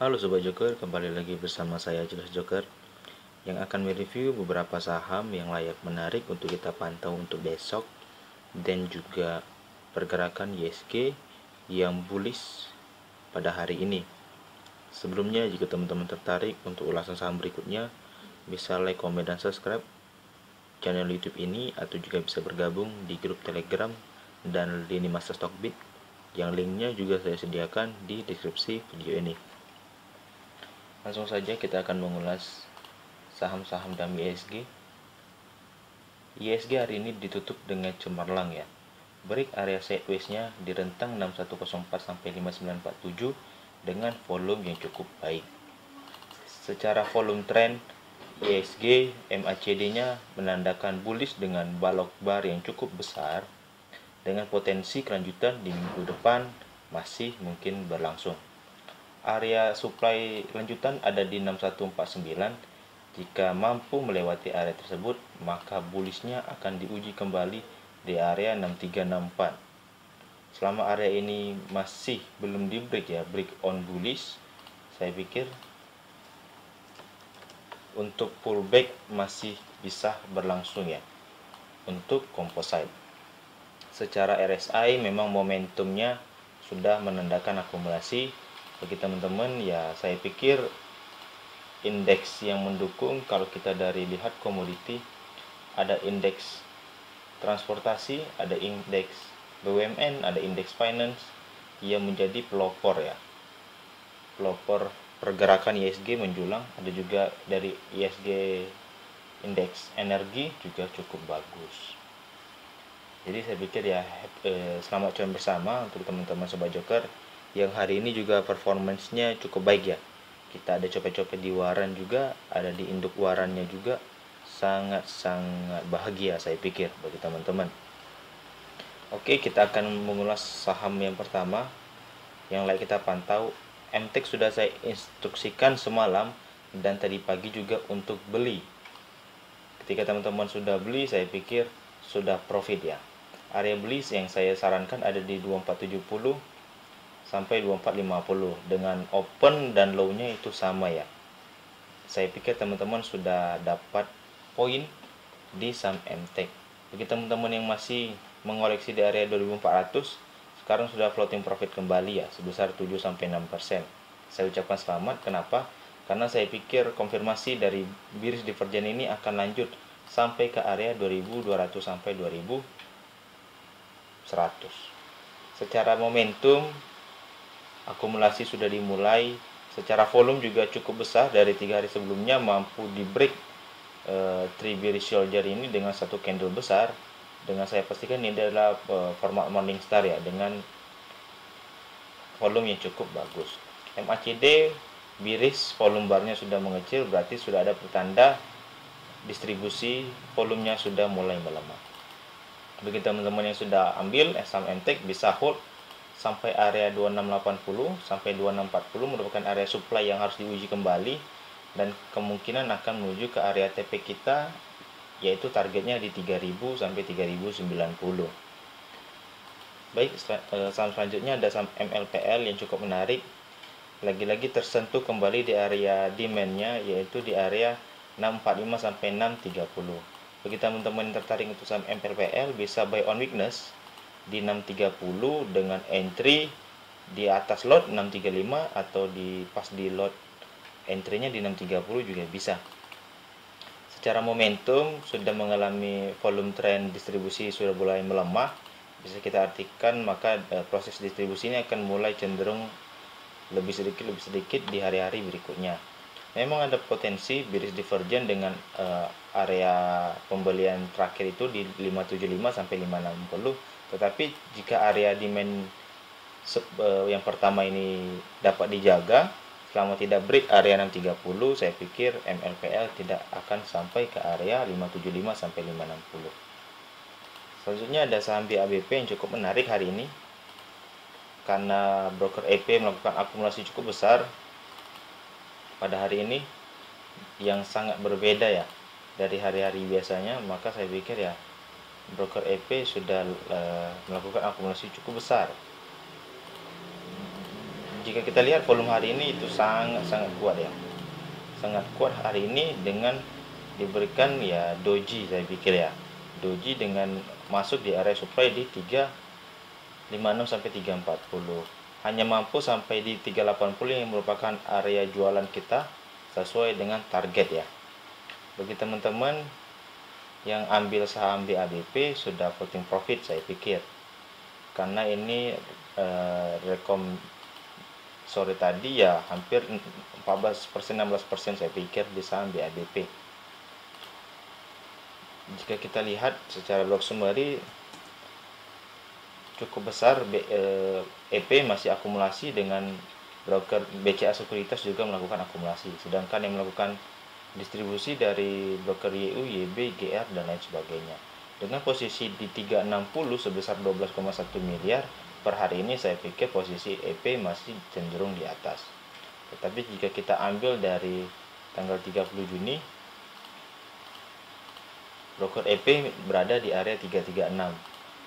Halo Sobat Joker, kembali lagi bersama saya Jelas Joker yang akan mereview beberapa saham yang layak menarik untuk kita pantau untuk besok dan juga pergerakan ISG yang bullish pada hari ini. Sebelumnya, jika teman-teman tertarik untuk ulasan saham berikutnya, bisa like, komen, dan subscribe channel YouTube ini, atau juga bisa bergabung di grup Telegram dan lini masa Stockbit yang linknya juga saya sediakan di deskripsi video ini. Langsung saja kita akan mengulas saham-saham dalam ISG. ISG hari ini ditutup dengan cemerlang ya. Break area sideways-nya di rentang 6104 sampai 5947 dengan volume yang cukup baik. Secara volume trend, ISG MACD-nya menandakan bullish dengan balok bar yang cukup besar dengan potensi kelanjutan di minggu depan masih mungkin berlangsung. Area supply lanjutan ada di 6149. Jika mampu melewati area tersebut, maka bullishnya akan diuji kembali di area 6364. Selama area ini masih belum di break ya, break on bullish, saya pikir untuk pullback masih bisa berlangsung ya untuk composite. Secara RSI memang momentumnya sudah menandakan akumulasi. Bagi teman-teman ya, saya pikir indeks yang mendukung, kalau kita dari lihat komoditi, ada indeks transportasi, ada indeks BUMN, ada indeks finance yang menjadi pelopor ya, pelopor pergerakan ISG menjulang. Ada juga dari ISG indeks energi juga cukup bagus. Jadi saya pikir ya, selamat cuan bersama untuk teman-teman Sobat Joker yang hari ini juga performance-nya cukup baik ya. Kita ada copet-copet di waran juga, ada di induk warannya juga, sangat-sangat bahagia saya pikir bagi teman-teman. Oke, kita akan mengulas saham yang pertama yang layak kita pantau. MTEK sudah saya instruksikan semalam dan tadi pagi juga untuk beli. Ketika teman-teman sudah beli, saya pikir sudah profit ya. Area beli yang saya sarankan ada di 2470 sampai 2450 dengan open dan low-nya itu sama ya. Saya pikir teman-teman sudah dapat poin di saham MTEK. Bagi teman-teman yang masih mengoleksi di area 2400, sekarang sudah floating profit kembali ya, sebesar 7-6%. Saya ucapkan selamat. Kenapa? Karena saya pikir konfirmasi dari bearish divergence ini akan lanjut sampai ke area 2200 sampai 2100. Secara momentum, akumulasi sudah dimulai. Secara volume juga cukup besar, dari 3 hari sebelumnya mampu di break 3 bearish shoulder ini dengan satu candle besar. Dengan saya pastikan ini adalah format Morningstar ya, dengan volume yang cukup bagus. MACD bearish, volume barnya sudah mengecil, berarti sudah ada pertanda distribusi volumenya sudah mulai melemah. Bagi teman-teman yang sudah ambil saham MTEK, bisa hold sampai area 2680 sampai 2640 merupakan area supply yang harus diuji kembali dan kemungkinan akan menuju ke area TP kita, yaitu targetnya di 3000 sampai 3090. Baik, saham selanjutnya ada saham MLPL yang cukup menarik. Lagi-lagi tersentuh kembali di area demand-nya, yaitu di area 645 sampai 630. Bagi teman-teman yang tertarik untuk saham MLPL, bisa buy on weakness di 630 dengan entry di atas lot 635 atau di pas di lot entry-nya di 630 juga bisa. Secara momentum sudah mengalami volume trend distribusi sudah mulai melemah. Bisa kita artikan maka proses distribusi ini akan mulai cenderung lebih sedikit di hari-hari berikutnya. Memang ada potensi bearish divergence dengan area pembelian terakhir itu di 575 sampai 560. Tetapi jika area demand yang pertama ini dapat dijaga selama tidak break area 630, saya pikir MLPL tidak akan sampai ke area 575 sampai 560. Selanjutnya ada saham BABP yang cukup menarik hari ini karena broker EP melakukan akumulasi cukup besar pada hari ini yang sangat berbeda ya dari hari-hari biasanya. Maka saya pikir ya, broker EP sudah melakukan akumulasi cukup besar. jika kita lihat volume hari ini itu sangat kuat ya, sangat kuat hari ini dengan diberikan ya doji, saya pikir ya, doji dengan masuk di area supply di 356 sampai 340, hanya mampu sampai di 380 yang merupakan area jualan kita sesuai dengan target ya. Bagi teman-teman yang ambil saham BABP sudah floating profit, saya pikir, karena ini rekom sore tadi ya hampir 14%, 16% saya pikir di saham BABP. Jika kita lihat secara log summary cukup besar, EP masih akumulasi dengan broker BCA Sekuritas juga melakukan akumulasi, sedangkan yang melakukan distribusi dari broker YU, YB, GR dan lain sebagainya. Dengan posisi di 360 sebesar 12,1 miliar per hari ini, saya pikir posisi EP masih cenderung di atas. Tetapi jika kita ambil dari tanggal 30 Juni, broker EP berada di area 336.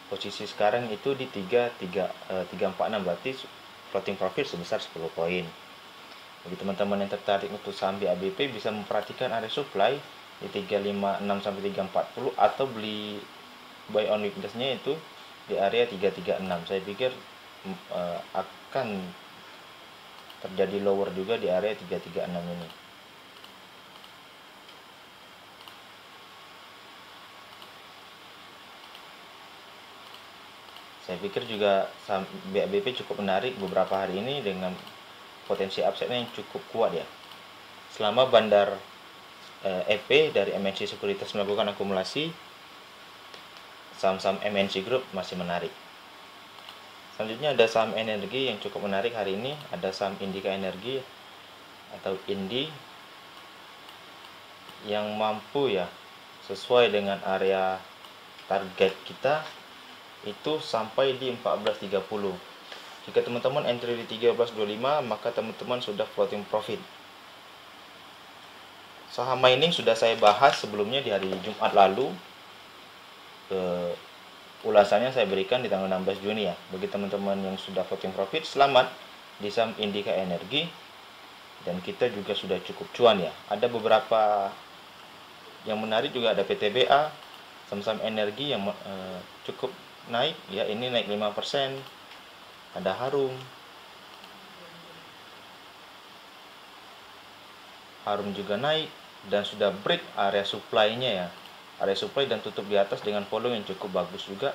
Posisi sekarang itu di 346, berarti floating profit sebesar 10 poin. Bagi teman-teman yang tertarik untuk saham BABP bisa memperhatikan area supply di 356 sampai 340 atau beli buy on weakness-nya itu di area 336. Saya pikir akan terjadi lower juga di area 336 ini. Saya pikir juga saham BABP cukup menarik beberapa hari ini dengan potensi upside-nya yang cukup kuat ya. Selama bandar EP dari MNC Sekuritas melakukan akumulasi, saham-saham MNC Group masih menarik. Selanjutnya ada saham energi yang cukup menarik hari ini, ada saham Indika Energi atau INDI yang mampu ya sesuai dengan area target kita itu sampai di 14.30. Jika teman-teman entry di 13.25, maka teman-teman sudah floating profit. Saham mining sudah saya bahas sebelumnya di hari Jumat lalu. Ulasannya saya berikan di tanggal 16 Juni ya. Bagi teman-teman yang sudah floating profit, selamat di saham Indika Energi. Dan kita juga sudah cukup cuan ya. Ada beberapa yang menarik juga, ada PTBA, saham-saham energi yang cukup naik ya, ini naik 5%. Ada Harum juga naik dan sudah break area supply-nya ya, area supply dan tutup di atas dengan volume yang cukup bagus juga.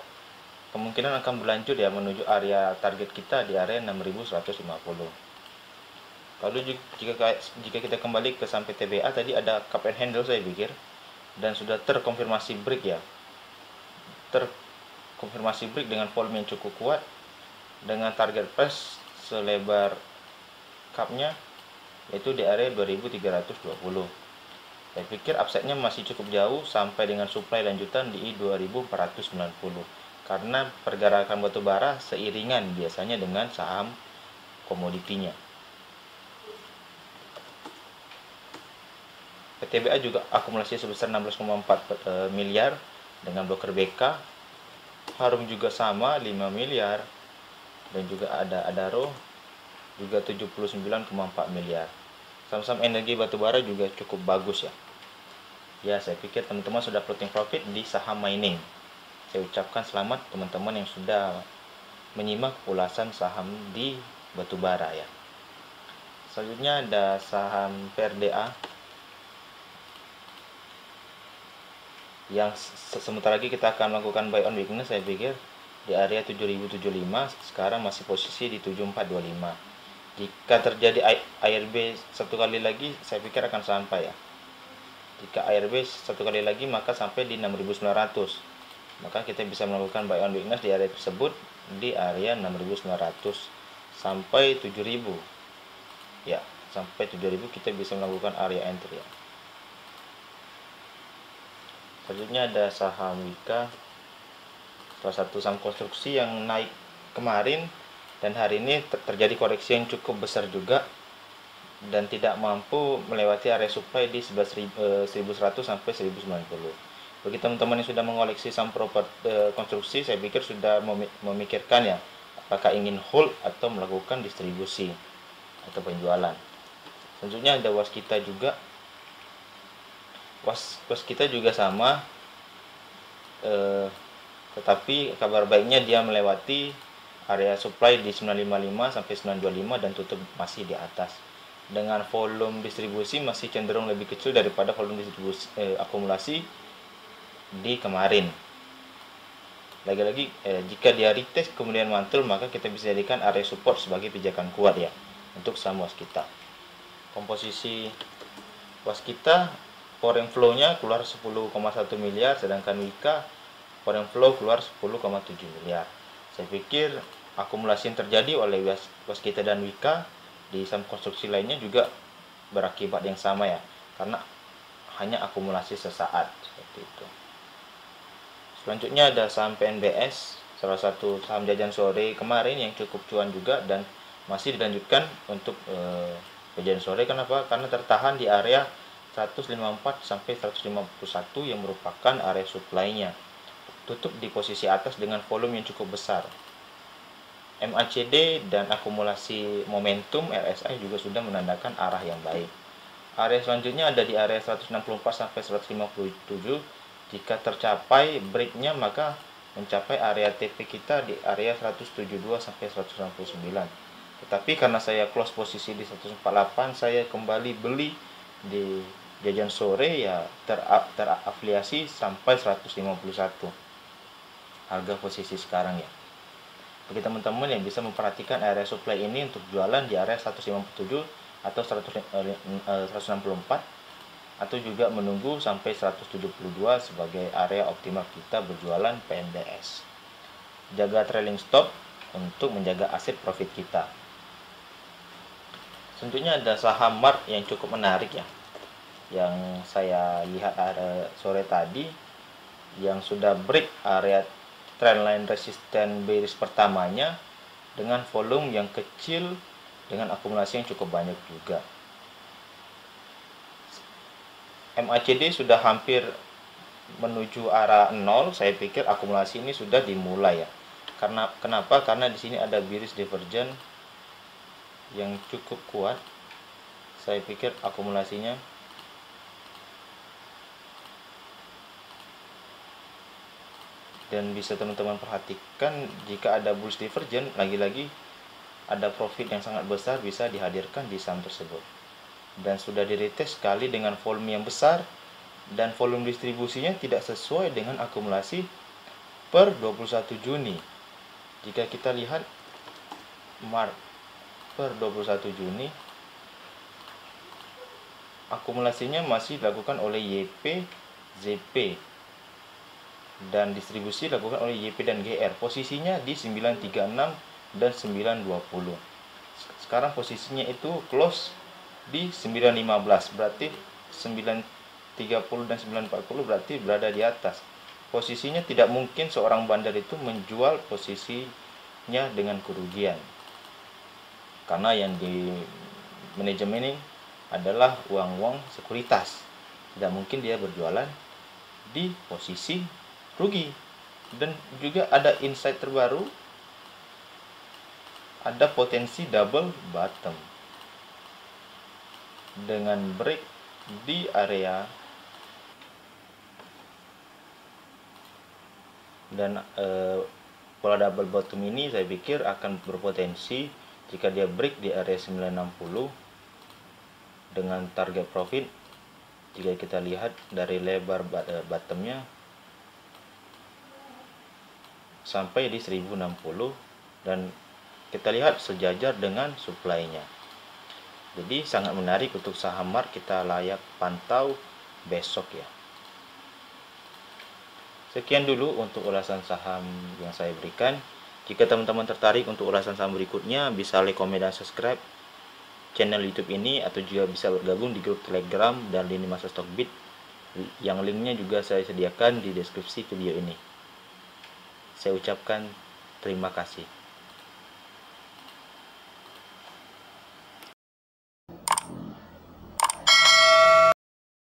Kemungkinan akan berlanjut ya menuju area target kita di area 6.150. Lalu jika kita kembali ke saham PTBA, tadi ada cup and handle saya pikir, dan sudah terkonfirmasi break ya, terkonfirmasi break dengan volume yang cukup kuat dengan target price selebar cupnya yaitu di area 2320. Saya pikir upside-nya masih cukup jauh sampai dengan supply lanjutan di 2490 karena pergerakan batubara seiringan biasanya dengan saham komoditinya. PTBA juga akumulasi sebesar 16,4 miliar dengan broker BK. Harum juga sama 5 miliar. Dan juga ada Adaro juga 79,4 miliar. Saham-saham energi batubara juga cukup bagus ya. Ya, saya pikir teman-teman sudah floating profit di saham mining. Saya ucapkan selamat teman-teman yang sudah menyimak ulasan saham di batubara ya. Selanjutnya ada saham PRDA yang sebentar lagi kita akan melakukan buy on weakness, saya pikir di area 7075, sekarang masih posisi di 7425. Jika terjadi ARB satu kali lagi, saya pikir akan sampai ya. Jika ARB satu kali lagi, maka sampai di 6900. Maka kita bisa melakukan buy on weakness di area tersebut di area 6900 sampai 7000. Ya, sampai 7000 kita bisa melakukan area entry ya. Selanjutnya ada saham Wika, salah satu saham konstruksi yang naik kemarin dan hari ini terjadi koreksi yang cukup besar juga dan tidak mampu melewati area supply di 1100 sampai 1090. Bagi teman-teman yang sudah mengoleksi saham konstruksi, saya pikir sudah memikirkan ya apakah ingin hold atau melakukan distribusi. atau penjualan. Tentunya ada waskita juga. Waskita juga sama, tetapi kabar baiknya dia melewati area supply di 955 sampai 925 dan tutup masih di atas. Dengan volume distribusi masih cenderung lebih kecil daripada volume distribusi akumulasi di kemarin. Lagi-lagi jika dia retest kemudian mantul, maka kita bisa jadikan area support sebagai pijakan kuat ya untuk saham waskita. Komposisi waskita, foreign flow-nya keluar 10,1 miliar, sedangkan Wika foreign flow keluar 10,7 miliar. Saya pikir akumulasi yang terjadi oleh waskita dan Wika di saham konstruksi lainnya juga berakibat yang sama ya, karena hanya akumulasi sesaat seperti itu. Selanjutnya ada saham PNBS, salah satu saham jajan sore kemarin yang cukup cuan juga dan masih dilanjutkan untuk jajan sore. Kenapa? Karena tertahan di area 154 sampai 151 yang merupakan area supply-nya. Tutup di posisi atas dengan volume yang cukup besar. MACD dan akumulasi momentum RSI juga sudah menandakan arah yang baik. Area selanjutnya ada di area 164 sampai 157. Jika tercapai breaknya, maka mencapai area TP kita di area 172 sampai 169. Tetapi karena saya close posisi di 148, saya kembali beli di jajan sore ya, terafiliasi sampai 151 harga posisi sekarang ya. Bagi teman-teman yang bisa memperhatikan area supply ini untuk jualan di area 157 atau 164, atau juga menunggu sampai 172 sebagai area optimal kita berjualan PNBS. Jaga trailing stop untuk menjaga aset profit kita. Tentunya ada saham Mart yang cukup menarik ya, yang saya lihat sore tadi, yang sudah break area trendline resisten bearish pertamanya dengan volume yang kecil dengan akumulasi yang cukup banyak juga. MACD sudah hampir menuju arah 0. Saya pikir akumulasi ini sudah dimulai ya. Kenapa? Karena di sini ada bearish divergence yang cukup kuat. Saya pikir akumulasinya dan bisa teman-teman perhatikan jika ada bullish divergence, lagi-lagi ada profit yang sangat besar bisa dihadirkan di saham tersebut. Dan sudah diretest sekali dengan volume yang besar dan volume distribusinya tidak sesuai dengan akumulasi per 21 Juni. Jika kita lihat Mart per 21 Juni, akumulasinya masih dilakukan oleh YP, ZP, dan distribusi dilakukan oleh YP dan GR. Posisinya di 936 dan 920. Sekarang posisinya itu close di 915, berarti 930 dan 940 berarti berada di atas. Posisinya tidak mungkin seorang bandar itu menjual posisinya dengan kerugian, karena yang di manajemen ini adalah uang sekuritas. Tidak mungkin dia berjualan di posisi rugi. Dan juga ada insight terbaru, ada potensi double bottom dengan break di area dan pola double bottom ini saya pikir akan berpotensi jika dia break di area 960 dengan target profit. Jika kita lihat dari lebar bottomnya sampai di 1060 dan kita lihat sejajar dengan supply-nya. Jadi sangat menarik untuk saham Mart, kita layak pantau besok ya. Sekian dulu untuk ulasan saham yang saya berikan. Jika teman-teman tertarik untuk ulasan saham berikutnya, bisa like, komen, dan subscribe channel YouTube ini, atau juga bisa bergabung di grup Telegram dan lini masa Stockbit yang linknya juga saya sediakan di deskripsi video ini. Saya ucapkan terima kasih.